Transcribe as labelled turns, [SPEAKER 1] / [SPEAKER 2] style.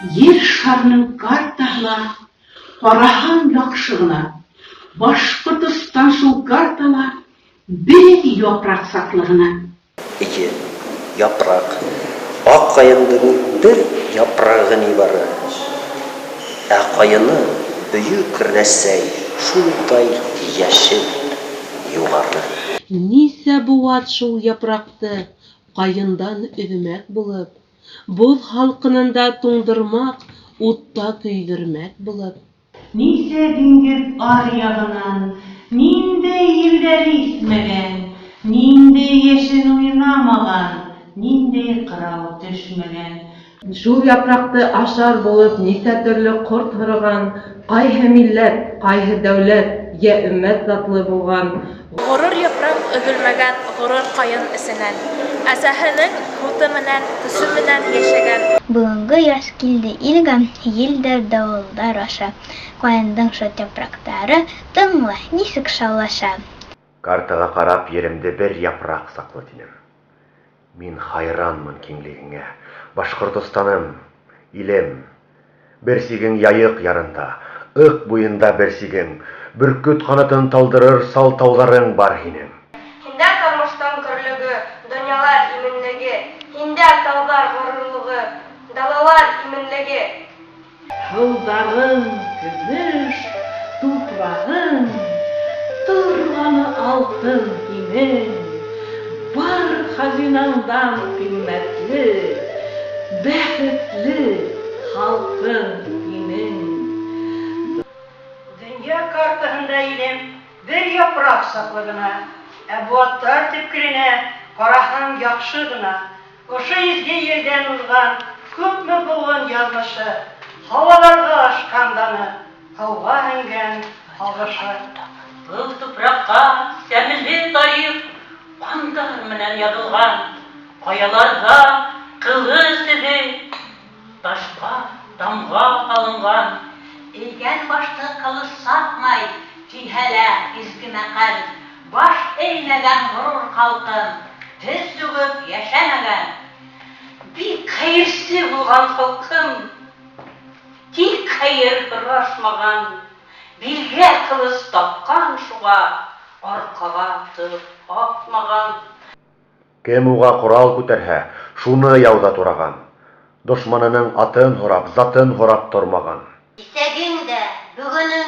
[SPEAKER 1] Ер шарының картаһына караһаң яхшы гына. Башкортстан шул картала бер япрак саклы гына.
[SPEAKER 2] İki yaprak. Ak kayının bir yaprağın ibarı. Kayını büyük ressey şulday yeşil yuvarı.
[SPEAKER 3] Нисә буат шул япракты кайындан өҙмәк булып, боҙ халҡынында туңдырмаҡ, утта көйҙөрмәк булып.
[SPEAKER 1] Нисә диңгеҙ аръягынан, ниндәй елдәр иҫмәгән, ниндәй йәшен уйнамаған, ниндәй ҡырау төшмәгән.
[SPEAKER 3] Шул япраҡты ашар булып нисә төрлө ҡорт һырыған, ҡайһы милләт, ҡайһы дәүләт, йә өммәт затлы булған.
[SPEAKER 4] Ғорур япраҡ өҙөлмәгән ғорур ҡайын эсенән, әсәһенең һуты менән, көсө менән йәшәгән.
[SPEAKER 5] Бүгенге яш килде илгә, елдәр дауылдар аша. Ҡайындың шат япраҡтары тыңла нисек шаулаша.
[SPEAKER 6] Картаға ҡарап еремде бер япраҡ саҡлы тинем. Мин хайранмын киңлегеңә, Башҡортостаным, илем. Бер сигең яйыҡ ярында, ыҡ буйында бер сигең, бөркөт ҡанатын талдырыр сал тауҙарың бар һинең.
[SPEAKER 7] Һиндә тормоштоң көрлөгө, донъялар именлеге, һиндә тауҙар ғорурлығы, далалар именлеге.
[SPEAKER 1] Һыуҙарың көмөш, тупрағың, торғаны алтын һинең. Бар хазинаңдан ҡиммәтле, бәхетле халҡың һинең.
[SPEAKER 8] Дөнья картаһында илем бер япраҡ саҡлы гына, ә буаттар төпкөлөнә ҡараһаң яҡшы гына. Ошо изге ерҙән уҙған күпме булған яҙмышы, һауаларға ашҡан даны, һыуға һеңгән һалғышы.
[SPEAKER 9] Был тупраҡҡа сәмле тарих ҡандар менән яҙылған, ҡаяларҙа ҡылыс эҙе, ташҡа тамға һалынған.
[SPEAKER 10] Эйгән башты ҡылыс сапмай, килһәлә изге мәҡәл. Баш эймәгән ғорур халҡым, һөҙ түгеп йәшәмәгән. Бик хәйерсе булған халҡым, тик хәйер һорашмаған. Билгә ҡылыс тапҡан шуға, арҡаға тып атмаған.
[SPEAKER 6] Кем уға ҡорал күтәрһә, шуны яуҙа тураған. Дошманының атын һорап, затын һорап тормаған.
[SPEAKER 10] Кисәгең дә, бөгөнөң